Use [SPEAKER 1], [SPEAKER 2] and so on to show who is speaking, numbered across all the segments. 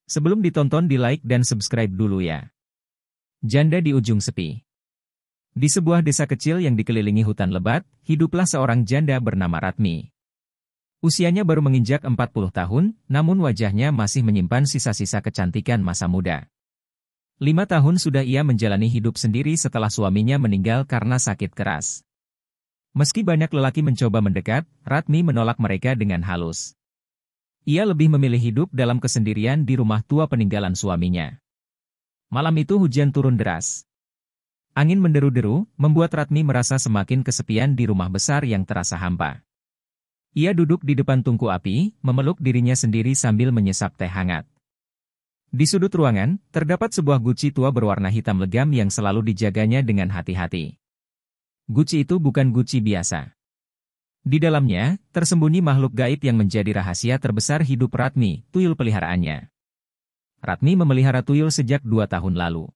[SPEAKER 1] Sebelum ditonton di like dan subscribe dulu ya. Janda di ujung sepi. Di sebuah desa kecil yang dikelilingi hutan lebat, hiduplah seorang janda bernama Ratmi. Usianya baru menginjak 40 tahun, namun wajahnya masih menyimpan sisa-sisa kecantikan masa muda. 5 tahun sudah ia menjalani hidup sendiri setelah suaminya meninggal karena sakit keras. Meski banyak lelaki mencoba mendekat, Ratmi menolak mereka dengan halus. Ia lebih memilih hidup dalam kesendirian di rumah tua peninggalan suaminya. Malam itu hujan turun deras. Angin menderu-deru, membuat Ratmi merasa semakin kesepian di rumah besar yang terasa hampa. Ia duduk di depan tungku api, memeluk dirinya sendiri sambil menyesap teh hangat. Di sudut ruangan, terdapat sebuah guci tua berwarna hitam legam yang selalu dijaganya dengan hati-hati. Guci itu bukan guci biasa. Di dalamnya, tersembunyi makhluk gaib yang menjadi rahasia terbesar hidup Ratmi, tuyul peliharaannya. Ratmi memelihara tuyul sejak 2 tahun lalu.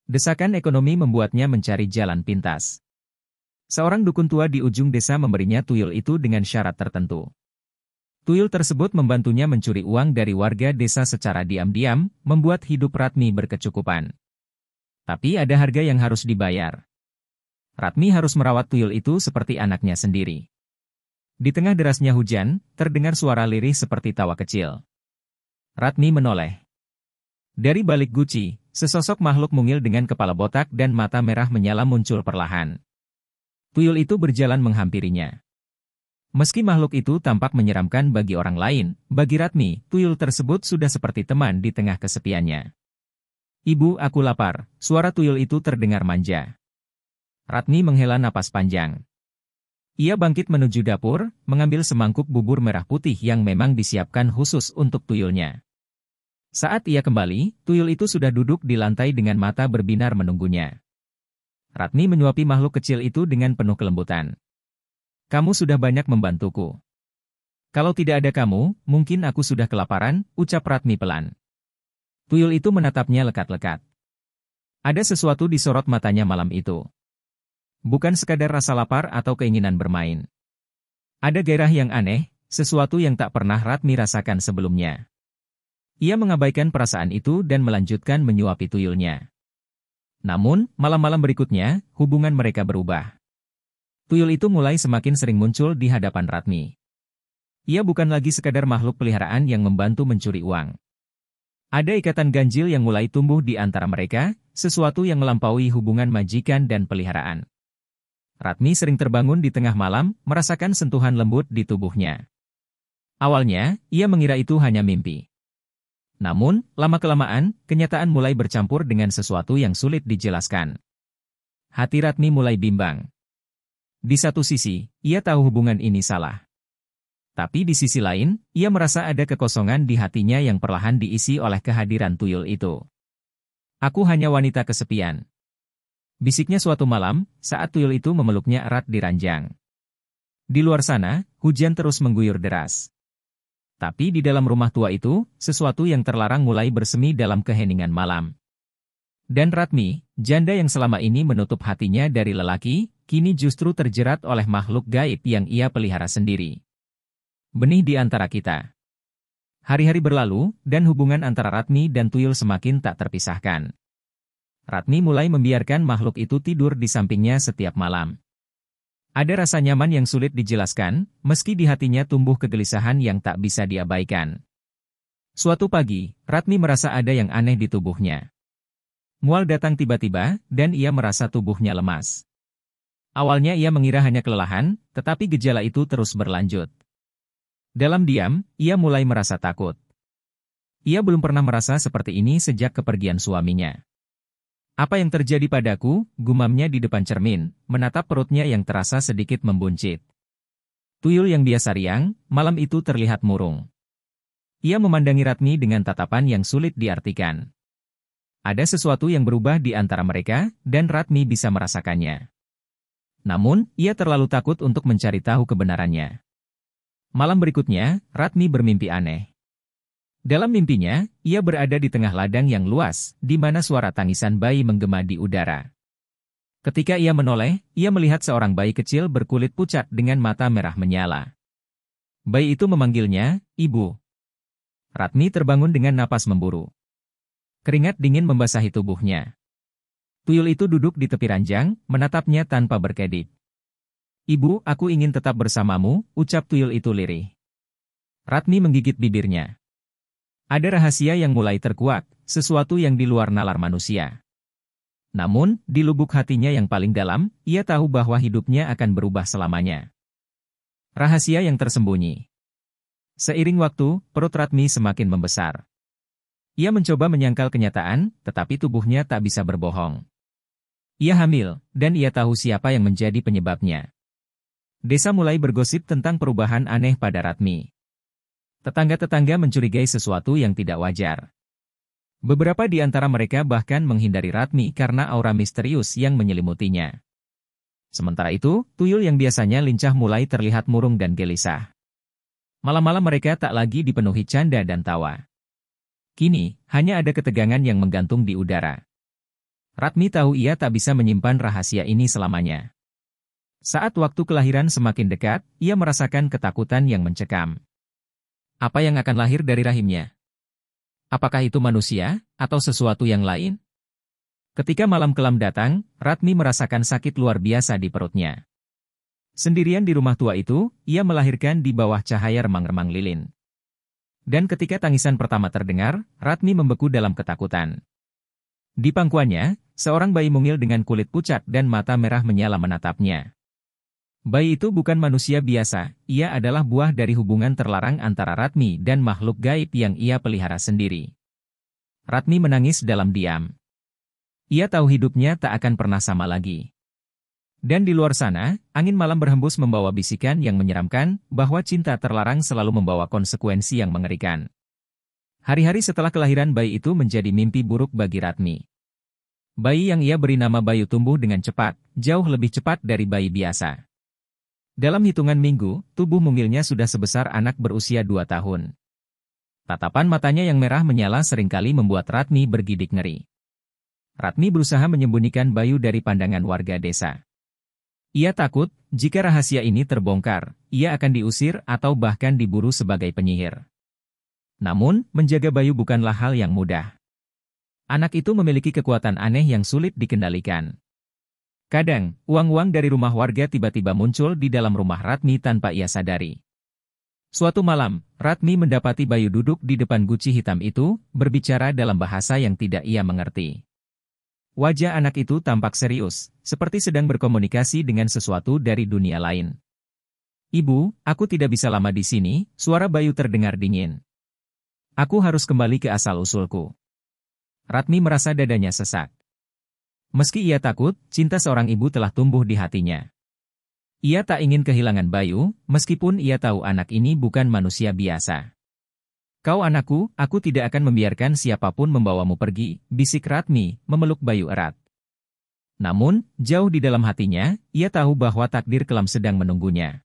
[SPEAKER 1] Desakan ekonomi membuatnya mencari jalan pintas. Seorang dukun tua di ujung desa memberinya tuyul itu dengan syarat tertentu. Tuyul tersebut membantunya mencuri uang dari warga desa secara diam-diam, membuat hidup Ratmi berkecukupan. Tapi ada harga yang harus dibayar. Ratmi harus merawat tuyul itu seperti anaknya sendiri. Di tengah derasnya hujan, terdengar suara lirih seperti tawa kecil. Ratmi menoleh. Dari balik guci, sesosok makhluk mungil dengan kepala botak dan mata merah menyala muncul perlahan. Tuyul itu berjalan menghampirinya. Meski makhluk itu tampak menyeramkan bagi orang lain, bagi Ratmi, tuyul tersebut sudah seperti teman di tengah kesepiannya. "Ibu, aku lapar," suara tuyul itu terdengar manja. Ratmi menghela napas panjang. Ia bangkit menuju dapur, mengambil semangkuk bubur merah putih yang memang disiapkan khusus untuk tuyulnya. Saat ia kembali, tuyul itu sudah duduk di lantai dengan mata berbinar menunggunya. Ratmi menyuapi makhluk kecil itu dengan penuh kelembutan. "Kamu sudah banyak membantuku. Kalau tidak ada kamu, mungkin aku sudah kelaparan," ucap Ratmi pelan. Tuyul itu menatapnya lekat-lekat. Ada sesuatu di sorot matanya malam itu. Bukan sekadar rasa lapar atau keinginan bermain. Ada gairah yang aneh, sesuatu yang tak pernah Ratmi rasakan sebelumnya. Ia mengabaikan perasaan itu dan melanjutkan menyuapi tuyulnya. Namun, malam-malam berikutnya, hubungan mereka berubah. Tuyul itu mulai semakin sering muncul di hadapan Ratmi. Ia bukan lagi sekadar makhluk peliharaan yang membantu mencuri uang. Ada ikatan ganjil yang mulai tumbuh di antara mereka, sesuatu yang melampaui hubungan majikan dan peliharaan. Ratmi sering terbangun di tengah malam, merasakan sentuhan lembut di tubuhnya. Awalnya, ia mengira itu hanya mimpi. Namun, lama-kelamaan, kenyataan mulai bercampur dengan sesuatu yang sulit dijelaskan. Hati Ratmi mulai bimbang. Di satu sisi, ia tahu hubungan ini salah. Tapi di sisi lain, ia merasa ada kekosongan di hatinya yang perlahan diisi oleh kehadiran tuyul itu. "Aku hanya wanita kesepian," bisiknya suatu malam, saat tuyul itu memeluknya erat di ranjang. Di luar sana, hujan terus mengguyur deras. Tapi di dalam rumah tua itu, sesuatu yang terlarang mulai bersemi dalam keheningan malam. Dan Ratmi, janda yang selama ini menutup hatinya dari lelaki, kini justru terjerat oleh makhluk gaib yang ia pelihara sendiri. Benih di antara kita. Hari-hari berlalu, dan hubungan antara Ratmi dan tuyul semakin tak terpisahkan. Ratmi mulai membiarkan makhluk itu tidur di sampingnya setiap malam. Ada rasa nyaman yang sulit dijelaskan, meski di hatinya tumbuh kegelisahan yang tak bisa diabaikan. Suatu pagi, Ratmi merasa ada yang aneh di tubuhnya. Mual datang tiba-tiba, dan ia merasa tubuhnya lemas. Awalnya ia mengira hanya kelelahan, tetapi gejala itu terus berlanjut. Dalam diam, ia mulai merasa takut. Ia belum pernah merasa seperti ini sejak kepergian suaminya. "Apa yang terjadi padaku?" gumamnya di depan cermin, menatap perutnya yang terasa sedikit membuncit. Tuyul yang biasa riang, malam itu terlihat murung. Ia memandangi Ratmi dengan tatapan yang sulit diartikan. Ada sesuatu yang berubah di antara mereka, dan Ratmi bisa merasakannya. Namun, ia terlalu takut untuk mencari tahu kebenarannya. Malam berikutnya, Ratmi bermimpi aneh. Dalam mimpinya, ia berada di tengah ladang yang luas, di mana suara tangisan bayi menggema di udara. Ketika ia menoleh, ia melihat seorang bayi kecil berkulit pucat dengan mata merah menyala. Bayi itu memanggilnya, "Ibu." Ratmi terbangun dengan napas memburu. Keringat dingin membasahi tubuhnya. Tuyul itu duduk di tepi ranjang, menatapnya tanpa berkedip. "Ibu, aku ingin tetap bersamamu," ucap tuyul itu lirih. Ratmi menggigit bibirnya. Ada rahasia yang mulai terkuak, sesuatu yang di luar nalar manusia. Namun, di lubuk hatinya yang paling dalam, ia tahu bahwa hidupnya akan berubah selamanya. Rahasia yang tersembunyi. Seiring waktu, perut Ratmi semakin membesar. Ia mencoba menyangkal kenyataan, tetapi tubuhnya tak bisa berbohong. Ia hamil, dan ia tahu siapa yang menjadi penyebabnya. Desa mulai bergosip tentang perubahan aneh pada Ratmi. Tetangga-tetangga mencurigai sesuatu yang tidak wajar. Beberapa di antara mereka bahkan menghindari Ratmi karena aura misterius yang menyelimutinya. Sementara itu, tuyul yang biasanya lincah mulai terlihat murung dan gelisah. Malam-malam mereka tak lagi dipenuhi canda dan tawa. Kini, hanya ada ketegangan yang menggantung di udara. Ratmi tahu ia tak bisa menyimpan rahasia ini selamanya. Saat waktu kelahiran semakin dekat, ia merasakan ketakutan yang mencekam. Apa yang akan lahir dari rahimnya? Apakah itu manusia, atau sesuatu yang lain? Ketika malam kelam datang, Ratmi merasakan sakit luar biasa di perutnya. Sendirian di rumah tua itu, ia melahirkan di bawah cahaya remang-remang lilin. Dan ketika tangisan pertama terdengar, Ratmi membeku dalam ketakutan. Di pangkuannya, seorang bayi mungil dengan kulit pucat dan mata merah menyala menatapnya. Bayi itu bukan manusia biasa, ia adalah buah dari hubungan terlarang antara Ratmi dan makhluk gaib yang ia pelihara sendiri. Ratmi menangis dalam diam. Ia tahu hidupnya tak akan pernah sama lagi. Dan di luar sana, angin malam berhembus membawa bisikan yang menyeramkan, bahwa cinta terlarang selalu membawa konsekuensi yang mengerikan. Hari-hari setelah kelahiran bayi itu menjadi mimpi buruk bagi Ratmi. Bayi yang ia beri nama Bayu tumbuh dengan cepat, jauh lebih cepat dari bayi biasa. Dalam hitungan minggu, tubuh mungilnya sudah sebesar anak berusia 2 tahun. Tatapan matanya yang merah menyala seringkali membuat Ratmi bergidik ngeri. Ratmi berusaha menyembunyikan Bayu dari pandangan warga desa. Ia takut, jika rahasia ini terbongkar, ia akan diusir atau bahkan diburu sebagai penyihir. Namun, menjaga Bayu bukanlah hal yang mudah. Anak itu memiliki kekuatan aneh yang sulit dikendalikan. Kadang, uang-uang dari rumah warga tiba-tiba muncul di dalam rumah Ratmi tanpa ia sadari. Suatu malam, Ratmi mendapati Bayu duduk di depan guci hitam itu, berbicara dalam bahasa yang tidak ia mengerti. Wajah anak itu tampak serius, seperti sedang berkomunikasi dengan sesuatu dari dunia lain. "Ibu, aku tidak bisa lama di sini," suara Bayu terdengar dingin. "Aku harus kembali ke asal-usulku." Ratmi merasa dadanya sesak. Meski ia takut, cinta seorang ibu telah tumbuh di hatinya. Ia tak ingin kehilangan Bayu, meskipun ia tahu anak ini bukan manusia biasa. "Kau anakku, aku tidak akan membiarkan siapapun membawamu pergi," bisik Ratmi, memeluk Bayu erat. Namun, jauh di dalam hatinya, ia tahu bahwa takdir kelam sedang menunggunya.